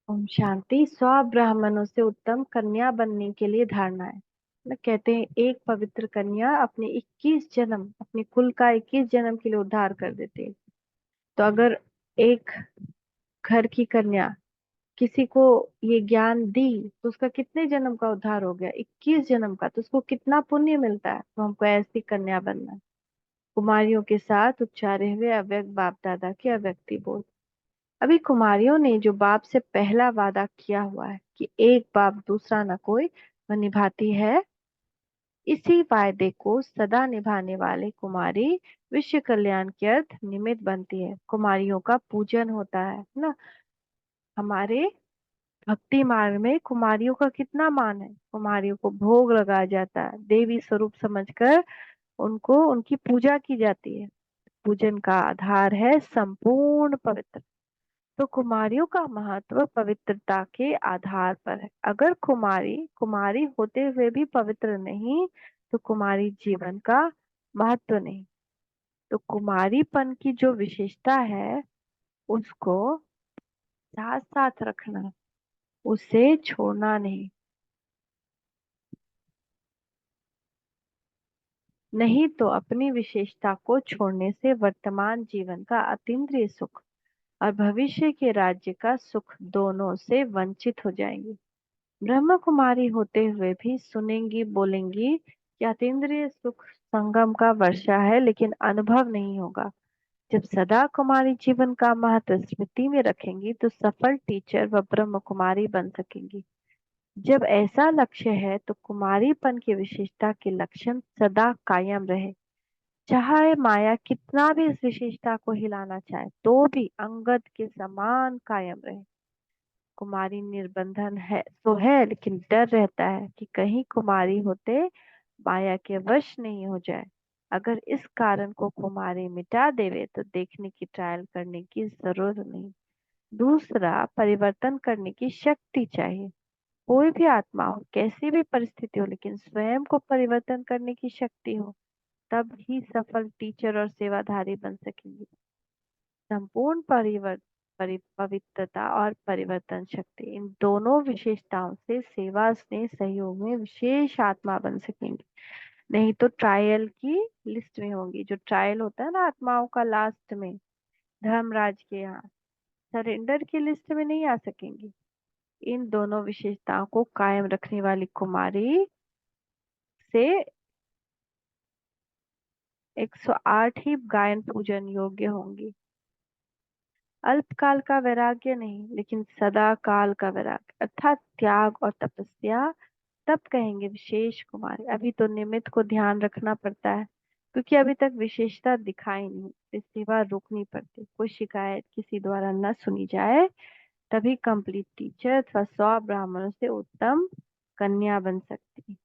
ओम शांति। 100 ब्राह्मणों से उत्तम कन्या बनने के लिए धारणा है। कहते हैं एक पवित्र कन्या अपने 21 जन्म, अपने कुल का 21 जन्म के लिए उद्धार कर देती है। तो अगर एक घर की कन्या किसी को ये ज्ञान दी तो उसका कितने जन्म का उद्धार हो गया? 21 जन्म का। तो उसको कितना पुण्य मिलता है? तो हमको ऐसी कन्या बनना है। कुमारियों के साथ उच्चारे हुए अव्यक्त बाप दादा के अव्यक्ति बोल। अभी कुमारियों ने जो बाप से पहला वादा किया हुआ है कि एक बाप दूसरा न कोई, वह निभाती है। इसी वायदे को सदा निभाने वाले कुमारी विश्व कल्याण के अर्थ निमित्त बनती है। कुमारियों का पूजन होता है ना। हमारे भक्ति मार्ग में कुमारियों का कितना मान है। कुमारियों को भोग लगाया जाता है, देवी स्वरूप समझकर उनको उनकी पूजा की जाती है। पूजन का आधार है संपूर्ण पवित्र। तो कुमारियों का महत्व पवित्रता के आधार पर है। अगर कुमारी कुमारी होते हुए भी पवित्र नहीं तो कुमारी जीवन का महत्व नहीं। तो कुमारीपन की जो विशेषता है उसको साथ साथ रखना, उसे छोड़ना नहीं। नहीं तो अपनी विशेषता को छोड़ने से वर्तमान जीवन का अतीन्द्रिय सुख और भविष्य के राज्य का सुख दोनों से वंचित हो जाएंगे। ब्रह्म कुमारी होते हुए भी सुनेंगी बोलेंगी कि अतीन्द्रिय सुख संगम का वर्षा है, लेकिन अनुभव नहीं होगा। जब सदा कुमारी जीवन का महत्व स्मृति में रखेंगी तो सफल टीचर व ब्रह्म कुमारी बन सकेंगी। जब ऐसा लक्ष्य है तो कुमारीपन की विशेषता के लक्षण सदा कायम रहे। चाहे माया कितना भी इस विशेषता को हिलाना चाहे तो भी अंगद के समान कायम रहे। कुमारी निर्बंधन है तो है, लेकिन डर रहता है कि कहीं कुमारी होते माया के वश नहीं हो जाए। अगर इस कारण को कुमारी मिटा देवे तो देखने की ट्रायल करने की जरूरत नहीं। दूसरा, परिवर्तन करने की शक्ति चाहिए। कोई भी आत्मा हो, कैसी भी परिस्थिति हो, लेकिन स्वयं को परिवर्तन करने की शक्ति हो, तब ही सफल टीचर और सेवाधारी बन सकेंगे। संपूर्ण पवित्रता और परिवर्तन शक्ति, इन दोनों विशेषताओं से सेवा स्नेह सहयोग में विशेष आत्मा बन सकेंगे। नहीं तो ट्रायल की लिस्ट में होंगी। जो ट्रायल होता है ना आत्माओं का लास्ट में, धर्मराज के यहाँ सरेंडर की लिस्ट में नहीं आ सकेंगी। इन दोनों विशेषताओं को कायम रखने वाली कुमारी से 108 ही गायन पूजन योग्य होंगी। अल्पकाल का वैराग्य नहीं, लेकिन सदा काल का वैराग्य अर्थात त्याग और तपस्या, तब कहेंगे विशेष कुमारी। अभी तो निमित्त को ध्यान रखना पड़ता है, क्योंकि अभी तक विशेषता दिखाई नहीं। इस सेवा रोकनी पड़ती। कोई शिकायत किसी द्वारा न सुनी जाए तभी कंप्लीट टीचर अथवा 100 ब्राह्मणों से उत्तम कन्या बन सकती।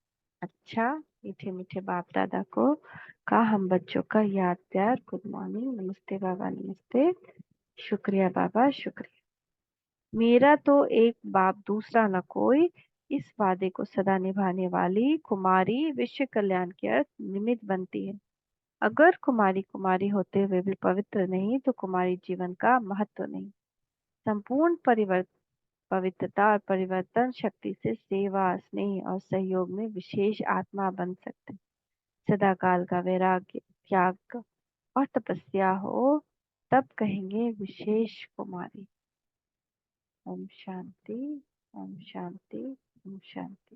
अच्छा, मीठे मीठे बाप दादा को का हम बच्चों का याद प्यार गुड मॉर्निंग, नमस्ते बाबा नमस्ते। शुक्रिया बाबा शुक्रिया। मेरा तो एक बाप दूसरा न कोई, इस वादे को सदा निभाने वाली कुमारी विश्व कल्याण के अर्थ निमित्त बनती है। अगर कुमारी कुमारी होते हुए भी पवित्र नहीं तो कुमारी जीवन का महत्व नहीं। संपूर्ण पवित्रता और परिवर्तन शक्ति से सेवा स्नेह और सहयोग में विशेष आत्मा बन सकते। सदा काल का वैराग्य त्याग और तपस्या हो, तब कहेंगे विशेष कुमारी। ओम शांति, ओम शांति, ओम शांति।